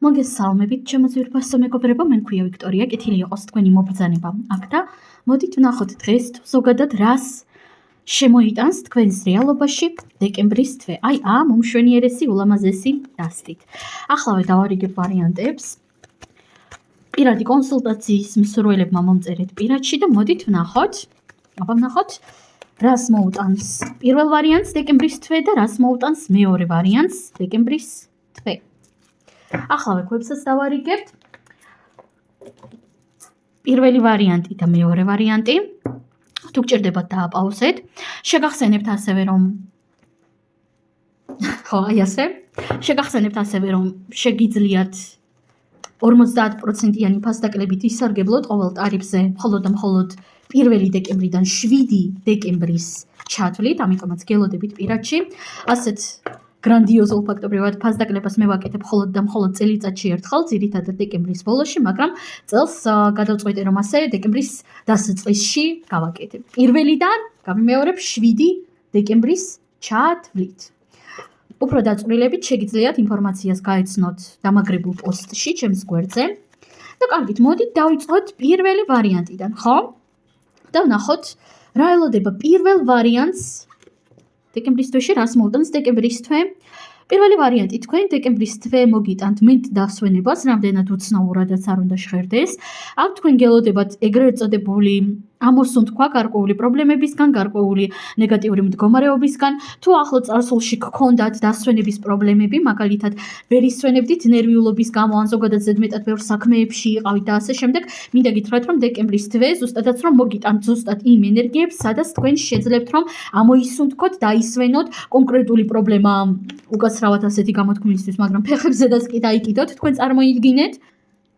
მოგესალმებით, ჩემო ძვირფასო მეგობრებო, მე მქვია ვიქტორია, კეთილი იყოს თქვენი მობრძანება აქ და მოდით ვნახოთ დღეს ზოგადად რას შემოიტანს თქვენს რეალობაში დეკემბრის თვე. აი ამ უმშვენიერესი ულამაზესი დასტით. ახლა დავარიგებ ვარიანტებს. პირადი კონსულტაციის მსურველებმა მომწერეთ პირადში და მოდით ვნახოთ. ვნახოთ რას მოუტანს პირველ ვარიანტს დეკემბრის თვე და რას მოუტანს მეორე ვარიანტს დეკემბრის თვე. ახლა ვებსაც დავარიგებთ. პირველი ვარიანტი და მეორე ვარიანტი. თუ გჭირდებათ დააპაუზეთ. შეგახსენებთ ასევე რომ შეგიძლიათ 50%-იანი ფასდაკლებით ისარგებლოთ ყოველ ტარიფზე მხოლოდ და მხოლოდ 1 დეკემბრიდან 7 დეკემბრის ჩათვლით, ამიტომაც გელოდებით პირადში. ასეთ გრანდიოზულ ფაქტობრივად ფასდაკლებას მე ვაკეთებ მხოლოდ და მხოლოდ წელიწადში ერთხელ, ძირითადად დეკემბრის ბოლოში, მაგრამ წელს გადავწყვეტე რომ ასე დეკემბრის დასაწყისში გავაკეთებ. 1-დან გავიმეორებ 7 დეკემბრის ჩათვლით. უფრო დაწვრილებით შეგიძლიათ ინფორმაციას გაეცნოთ დამაგრებულ პოსტში ჩემს გვერდზე. და კარგით, მოდით დავიწყოთ პირველი ვარიანტიდან, ხო? და ვნახოთ რა ელოდება პირველ ვარიანტს დეკემბრის თვეში, რას მოუტანს დეკემბრის თვე. პირველი ვარიანტი, თქვენ დეკემბრის თვე მოგიტანთ მეტ დასვენებას, რამდენად უცნაურადაც არ უნდა ჟღერდეს. აქ თქვენ გელოდებათ ეგრეთ წოდებული ამოსუნთქვა გარკვეული პრობლემებისგან, გარკვეული ნეგატიური მდგომარეობისგან. თუ ახლო წარსულში გქონდათ დასვენების პრობლემები, მაგალითად ვერ ისვენებდით ნერვიულობის გამო, ან ზოგადად ზედმეტად ბევრ საქმეებში იყავით და ასე შემდეგ, მინდა გითხრათ რომ დეკემბრის თვე ზუსტადაც რომ მოგიტანთ ზუსტად იმ ენერგიებს, სადაც თქვენ შეძლებთ რომ ამოისუნთქოთ, დაისვენოთ კონკრეტული პრობლემა უკაცრავად ასეთი გამოთქმისთვის, მაგრამ ფეხებზედაც კი დაიკიდოთ, თქვენ წარმოიდგინეთ.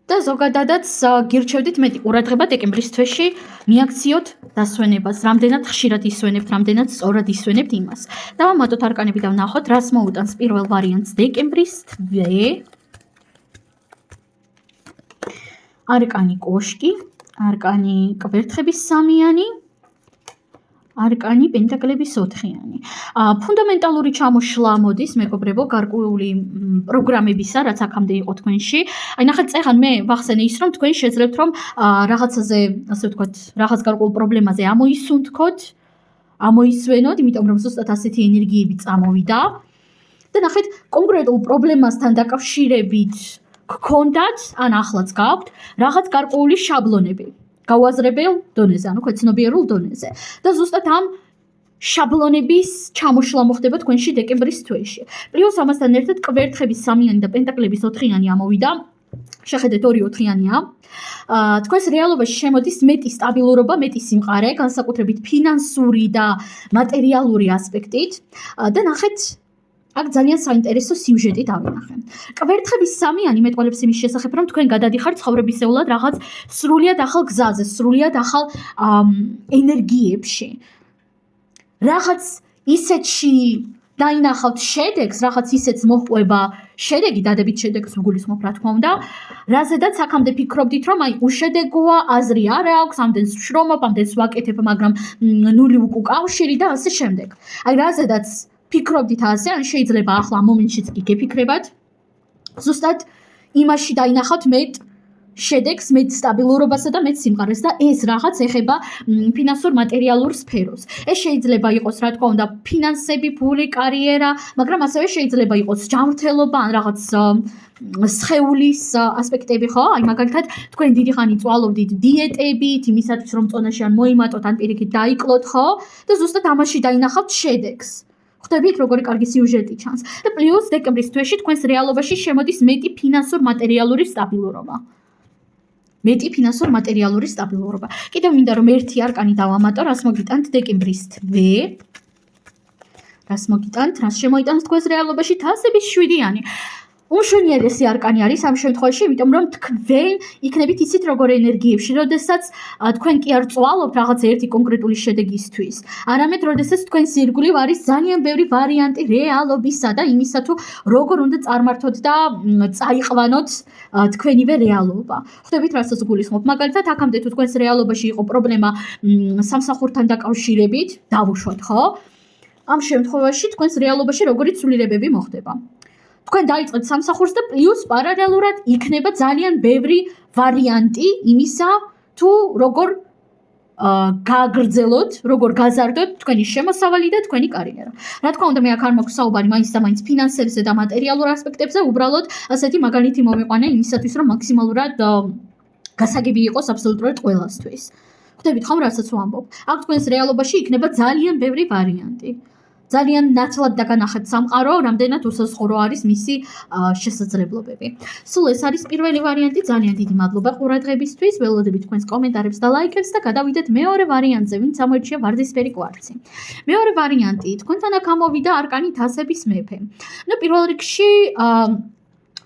და ზოგადადაც გირჩევდით მეტი ყურადღება დეკემბრის თვეში მიაქციოთ დასვენებას, რამდენად ხშირად ისვენებთ, რამდენად სწორად ისვენებთ იმას. დავამატოთ არკანები და ვნახოთ, რას მოუტანს პირველ ვარიანტს დეკემბრის თვე. არკანი კოშკი, არკანი კვერთხების სამიანი, არკანი პენტაკლების 4-იანი. ფუნდამენტალური ჩამოშლა მოდის, მეგობრებო, გარკვეული პროგრამებისა, რაც აქამდე იყო თქვენში. აი ნახეთ, წეხან მე ვახსენე ის, რომ თქვენ შეძლებთ რომ რაღაცაზე, ასე ვთქვათ, რაღაც გარკვეულ პრობლემაზე ამოისუნთქოთ, ამოისვენოთ, იმიტომ რომ ზუსტად ასეთი ენერგიები წამოვიდა. და ნახეთ, კონკრეტულ პრობლემასთან დაკავშირებით გქონდათ, ან ახლაც გაქვთ, რაღაც გარკვეული შაბლონები. გავაზრებელ დონეზე, ანუ ქვეცნობიერულ დონეზე. და ზუსტად ამ შაბლონების ჩამოშლა მოხდება თქვენში დეკემბრის თვეში. პლუს ამასთან ერთად კვერთხების 3-იანი და პენტაკლების 4-იანი ამოვიდა. შეხედეთ 2 4-იანია. თქვენს რეალობაში შემოდის მეტი სტაბილურობა, მეტი სიმყარე, განსაკუთრებით ფინანსური და მატერიალური ასპექტით. და ნახეთ, აქ ძალიან საინტერესო სიუჟეტი დავინახე. კვერთხების 3-იანი მეტყველებს იმის შესახებ, რომ თქვენ გადადიხართ ცხოვრებისეულად რაღაც სრულიად ახალ გზაზე, სრულიად ახალ ენერგიებში. რაღაც ისეთში დაინახავთ შედეგს, რაღაც ისეთს მოჰყვება შედეგი, დადებით შედეგს ვგულისხმობ, რა თქმა უნდა, რაზედაც აქამდე ფიქრობდით, რომ აი უშედეგოა, აზრი არ აქვს, ამდენს ვშრომობ, ამდენს ვაკეთებ, მაგრამ ნული უკავშირი და ასე შემდეგ. აი რაზედაც ფიქრობდით ასე, ან შეიძლება ახლა ამ მომენტშიც კი გეფიქრებათ, ზუსტად იმაში დაინახავთ მეტ შედეგს, მეტ სტაბილურობასა და მეტ სიმყარეს და ეს რაღაც ეხება ფინანსურ მატერიალურ სფეროს. ეს შეიძლება იყოს, რა თქმა უნდა, ფინანსები, ფული, კარიერა, მაგრამ ასევე შეიძლება იყოს ჯანმრთელობა ან რაღაც სხეულის ასპექტები, ხო? აი მაგალითად, თქვენ დიდი ხანი წვალობდით დიეტებით, იმისათვის რომ წონაში ან მოიმატოთ, ან პირიქით დაიკლოთ, ხო? და ზუსტად ამაში დაინახავთ შედეგს. ხვდებით, როგორი კარგი სიუჟეტი ჩანს. და პლუს დეკემბრის თვეში თქვენს რეალობაში შემოდის მეტი ფინანსურ მატერიალური სტაბილურობა. მეტი ფინანსურ მატერიალური სტაბილურობა. კიდევ მინდა რომ ერთი არკანი დავამატო, რას მოგიტანთ დეკემბრის თვე. რას მოგიტანთ, რას შემოიტანს თქვენს რეალობაში თასების 7-იანი. უმშვენიერესი არკანი არის ამ შემთხვევაში, იმიტომ რომ თქვენ იქნებით იცით როგორ ენერგიებში, როდესაც თქვენ კი არ წვალობთ რაღაც ერთი კონკრეტული შედეგისთვის. არამედ როდესაც თქვენს ირგვლივ არის ძალიან ბევრი ვარიანტი რეალობისა და იმისა თუ როგორ უნდა წარმართოთ და წაიყვანოთ თქვენივე რეალობა. ხვდებით, რასაც გულისხმობ. მაგალითად, აქამდე თუ თქვენს რეალობაში იყო პრობლემა სამსახურთან დაკავშირებით, დავუშვათ, ხო? ამ შემთხვევაში თქვენს რეალობაში როგორი ცვლილებები მოხდება. თქვენ დაიწყეთ სამსახურს და პლუს პარალელურად იქნება ძალიან ბევრი ვარიანტი იმისა, თუ როგორ გააგრძელოთ, როგორ გაზარდოთ თქვენი შემოსავალი და თქვენი კარიერა. რა თქმა უნდა, მე აქ არ მაქვს საუბარი მაინც და მაინც ფინანსებზე და მატერიალურ ასპექტებზე, უბრალოდ ასეთი მაგალითი მოვიყვანე იმისათვის, რომ მაქსიმალურად გასაგები იყოს აბსოლუტურად ყველასთვის. ხვდებით ხომ, რასაც ვამბობ? აქ თქვენს რეალობაში იქნება ძალიან ბევრი ვარიანტი. ძალიან ნათლად დაგანახეთ სამყარო, რამდენად უსასყურო არის მისი შესაძლებლობები. სულ ეს არის პირველი ვარიანტი. ძალიან დიდი მადლობა ყურადღებისთვის. ველოდებით თქვენს კომენტარებს და ლაიქებს და გადავიდეთ მეორე ვარიანტზე, ვინც ამოირჩია ვარდისფერი კვარცი. მეორე ვარიანტი, თქვენთან აქ ამოვიდა არკანი თასების მეფე. პირველ რიგში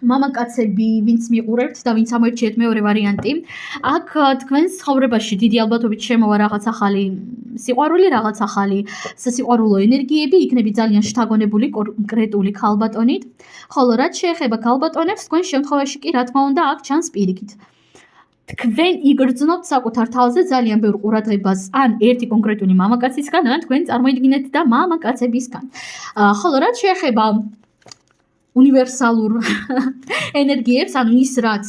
მამაკაცები, ვინც მიყურებთ და ვინც ამოირჩიეთ მეორე ვარიანტი, აქ თქვენს ცხოვრებაში დიდი ალბათობით შემოვა რაღაც ახალი სიყვარული, რაღაც ახალი სასიყვარულო ენერგიები, იქნები ძალიან შთაგონებული კონკრეტული ქალბატონით, ხოლო რაც შეეხება ქალბატონებს, თქვენ შემთხვევაში კი რა თქმა უნდა აქ ჩანს პირიქით. თქვენ იგრძნობთ საკუთარ თავზე ძალიან ბევრ ყურადღებას ან ერთი კონკრეტული მამაკაცისგან, ან თქვენ წარმოიდგინეთ და მამაკაცებისგან. ხოლო რაც შეეხება უნივერსალურ ენერგიებს, ანუ ის რაც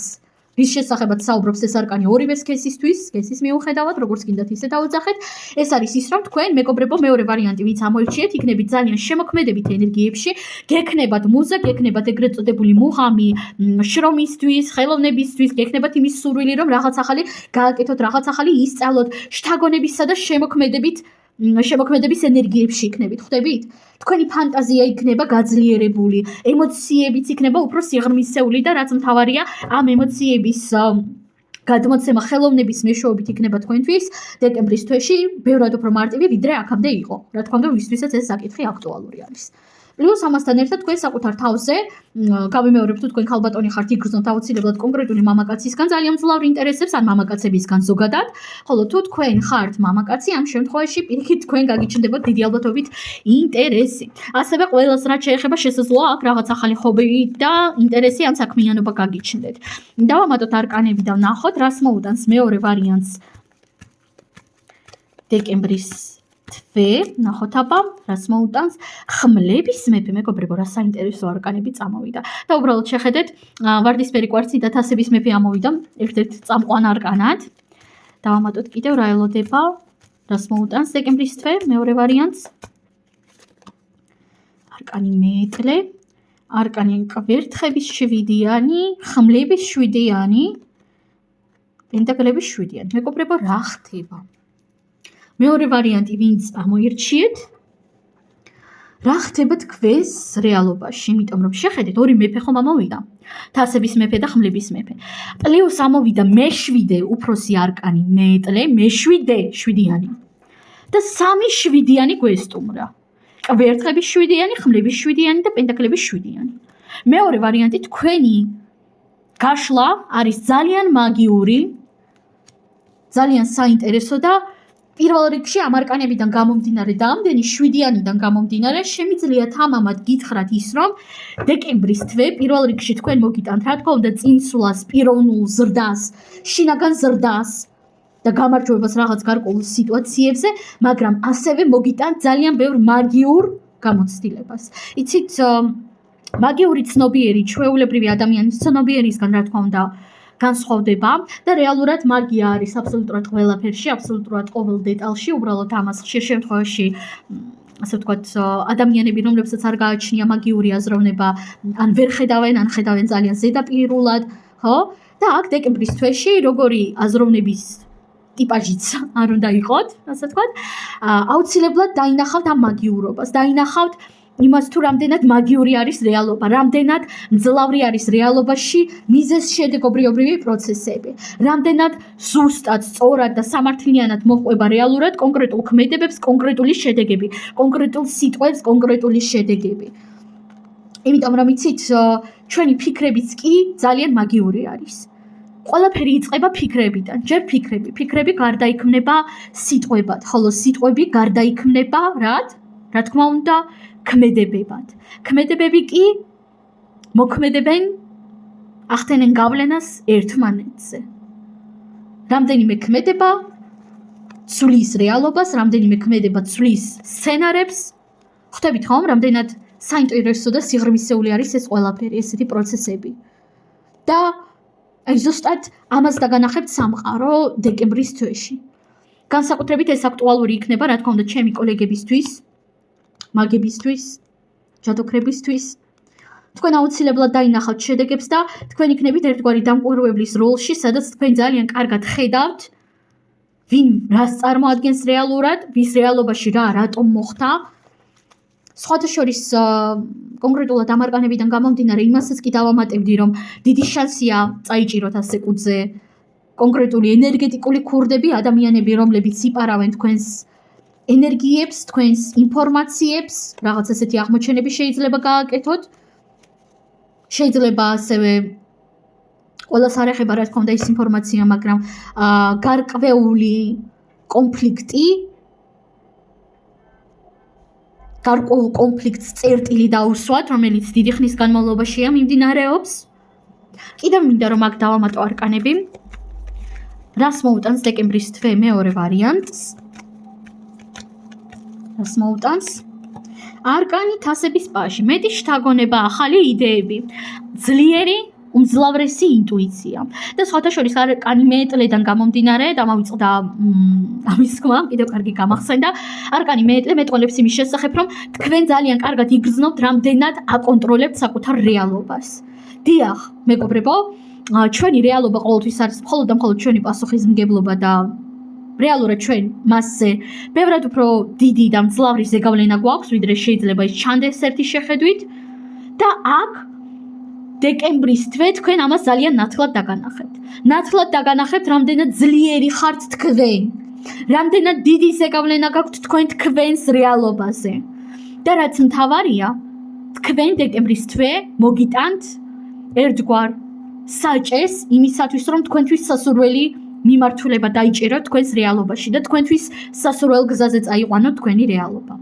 რის შესახებაც საუბრობს ეს არკანი ორივე სქესისთვის, სქესის მიუხედავად, როგორც გინდათ ისე დაუძახეთ, ეს არის ის, რომ თქვენ მეგობრებო მეორე ვარიანტი, ვინც ამოირჩიეთ, იქნებით ძალიან შემოქმედებით ენერგიებში, გექნებათ მუზა, გექნებათ ეგრეთ წოდებული მუღამი შრომისთვის, ხელოვნებისთვის, გექნებათ იმის სურვილი, რომ რაღაც ახალი გააკეთოთ, რაღაც ახალი ისწავლოთ, შთაგონებისა და შემოქმედების ენერგიებში იქნებით, ხვდებით? თქვენი ფანტაზია იქნება გაძლიერებული, ემოციებიც იქნება უფრო სიღრმისეული და რაც მთავარია, ამ ემოციების გადმოცემა ხელოვნების მეშვეობით იქნება თქვენთვის დეკემბრის თვეში ბევრად უფრო მარტივი, ვიდრე აქამდე იყო. რა თქმა უნდა, ვისთვისაც ეს საკითხი აქტუალური არის. პლუს ამასთან ერთად თქვენ საკუთარ თავზე გავიმეორებ, თუ თქვენ ქალბატონი ხართ, იგრძნობთ აუცილებლად კონკრეტული მამაკაცისგან ძალიან მძლავრ ინტერესებს ან მამაკაცებისგან ზოგადად, ხოლო თუ თქვენ ხართ მამაკაცი, ამ შემთხვევაში პირიქით თქვენ გაგიჩნდებათ დიდი ალბათობით ინტერესი. ასევე ყველას რაც შეეხება შესაძლოა აქ რაღაც ახალი ჰობი და ინტერესი ან საქმიანობა გაგიჩნდეთ. დავამატოთ არკანები და ვნახოთ, რას მოუტანს მეორე ვარიანტს დეკემბრის თვე, ნახოთ აბა, რას მოუტანს ხმლების მეფე, მეგობრებო, რა საინტერესო არკანები წამოვიდა. და უბრალოდ შეხედეთ, ვარდისფერი კვარცი და თასების მეფე ამოვიდა ერთ-ერთ წამყვან არკანად. დავამატოთ კიდევ რა ელოდება, რას მოუტანს დეკემბრის თვე, მეორე ვარიანტს. არკანი მეტლე, არკანი კვერთხების 7-იანი, ხმლების 7-იანი, პენტაკლების 7-იანი. მეგობრებო, რა ხდება? მეორე ვარიანტი, ვინც ამოირჩიეთ, რა ხდება თქვენს რეალობაში, იმიტომ რომ შეხედეთ, ორი მეფე ხომ ამოვიდა. თასების მეფე და ხმლების მეფე. პლუს ამოვიდა მე-7 უფროსი არკანი მეტლე, მე-7 7-იანი. და 3 7-იანი გვესტუმრა. კვერთხების 7-იანი, ხმლების 7-იანი და პენტაკლების 7-იანი. მეორე ვარიანტი, თქვენი გაშლა არის ძალიან მაგიური, ძალიან საინტერესო და პირველ რიგში ამ არკანებიდან გამომდინარე და ამდენი 7-იანიდან გამომდინარე, შემიძლია თამამად გითხრათ ის, რომ დეკემბრის თვე პირველ რიგში თქვენ მოგიტანთ, რა თქმა უნდა, წინსვლას, პიროვნულ ზრდას, შინაგან ზრდას და გამარჯვებას რაღაც გარკვეულ სიტუაციებზე, მაგრამ ასევე მოგიტანთ ძალიან ბევრ მაგიურ გამოცდილებას. იცით, მაგიური ცნობიერი, ჩვეულებრივი ადამიანის ცნობიერისგან, რა თქმა უნდა, განსხვავდება და რეალურად მაგია არის აბსოლუტურად ყველაფერში, აბსოლუტურად ყოველ დეტალში, უბრალოდ ამას ხშირ შემთხვევაში, ასე ვთქვათ, ადამიანები, რომლებსაც არ გააჩნია მაგიური აზროვნება, ან ვერ ხედავენ, ან ხედავენ ძალიან ზედაპირულად, ხო? და აქ დეკემბრის თვეში, როგორი აზროვნების ტიპაჟიც არ უნდა იყოთ, ასე ვთქვათ, აუცილებლად დაინახავთ ამ მაგიურობას, დაინახავთ იმას, თუ რამდენად მაგიური არის რეალობა, რამდენად მძლავრი არის რეალობაში მიზეზშედეგობრივი პროცესები, რამდენად ზუსტად, სწორად და სამართლიანად მოყვება რეალურად კონკრეტულ ქმედებებს, კონკრეტული შედეგები, კონკრეტულ სიტყვებს, კონკრეტული შედეგები. იმიტომ რომ იცით, ჩვენი ფიქრებიც კი ძალიან მაგიური არის. ყველაფერი იწყება ფიქრებიდან, ჯერ ფიქრები გარდაიქმნება სიტყვებად, ხოლო სიტყვები გარდაიქმნება რა თქმა უნდა, ქმედებებად. ქმედებები კი მოქმედებენ, ახდენენ გავლენას ერთმანეთზე. რამდენიმე ქმედება ცვლის რეალობას, რამდენიმე ქმედება ცვლის სცენარებს. ხვდებით ხომ, რამდენად საინტერესო და სიღრმისეული არის ეს ყველაფერი, ესეთი პროცესები. და აი ზუსტად ამას დაგანახებთ სამყარო დეკემბრის თვეში. განსაკუთრებით ეს აქტუალური იქნება, რა თქმა უნდა, ჩემი კოლეგებისთვის, მაგებისთვის, ჯადოქრებისთვის. თქვენ აუცილებლად დაინახავთ შედეგებს და თქვენ იქნებით ერთგვარი დამკვირვებლის როლში, სადაც თქვენ ძალიან კარგად ხედავთ, ვინ რას წარმოადგენს რეალურად, ვის რეალობაში რა რატომ მოხდა. სხვათა შორის კონკრეტულად ამ არკანებიდან გამომდინარე იმასაც კი დავამატებდი, რომ დიდი შანსია წაიჭიროთ ასე კუძზე კონკრეტული ენერგეტიკული ქურდები, ადამიანები, რომლებიც იპარავენ თქვენს ენერგიებს, თქვენს ინფორმაციებს, რაღაც ასეთი აღმოჩენები შეიძლება გააკეთოთ. შეიძლება ასევე ყველას არ ეხება რა თქმა უნდა ის ინფორმაცია, მაგრამ გარკვეული კონფლიქტი, გარკვეულ კონფლიქტს წერტილი დაუსვათ, რომელიც დიდი ხნის განმავლობაშია მიმდინარეობს. კიდევ მინდა რომ აქ დავამატო არკანები. რას მოუტანს დეკემბრის თვე მეორე ვარიანტს? რას მოუტანს? არკანი თასების პაჟი, მეტი შთაგონება, ახალი იდეები, ძლიერი უმძლავრესი ინტუიცია. და სხვათა შორის არკანი მეეტლედან გამომდინარე, დამავიწყდა ამის თქმა, კიდევ კარგი გამახსენდა. არკანი მეეტლე მეტყოლებს იმის შესახებ, რომ თქვენ ძალიან კარგად იგრძნობთ, რამდენად აკონტროლებთ საკუთარ რეალობას. დიახ, მეგობრებო, ჩვენი რეალობა ყოველთვის არის მხოლოდ და მხოლოდ ჩვენი პასუხისმგებლობა და რეალურად ჩვენ მასზე ბევრად უფრო დიდი და მძლავრი ზეგავლენა გვაქვს, ვიდრე შეიძლება ის ჩანდეს ერთი შეხედვით და აქ დეკემბრის თვე თქვენ ამას ძალიან ნათლად დაგანახებთ. ნათლად დაგანახებთ, რამდენად ძლიერი ხართ თქვენ, რამდენად დიდი ზეგავლენა გაქვთ თქვენ თქვენს რეალობაზე. და რაც მთავარია, თქვენ დეკემბრის თვე მოგიტანთ ერთგვარ საჭეს იმისათვის, რომ თქვენთვის სასურველი მიმართულება დაიჭიროთ თქვენს რეალობაში და თქვენთვის სასურველ გზაზე წაიყვანოთ თქვენი რეალობა.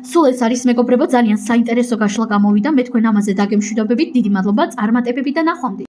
სულ ეს არის მეგობრებო, ძალიან საინტერესო გაშლა გამოვიდა, მე თქვენ ამაზე დაგემშვიდობებით, დიდი მადლობა წარმატებები და ნახვამდის.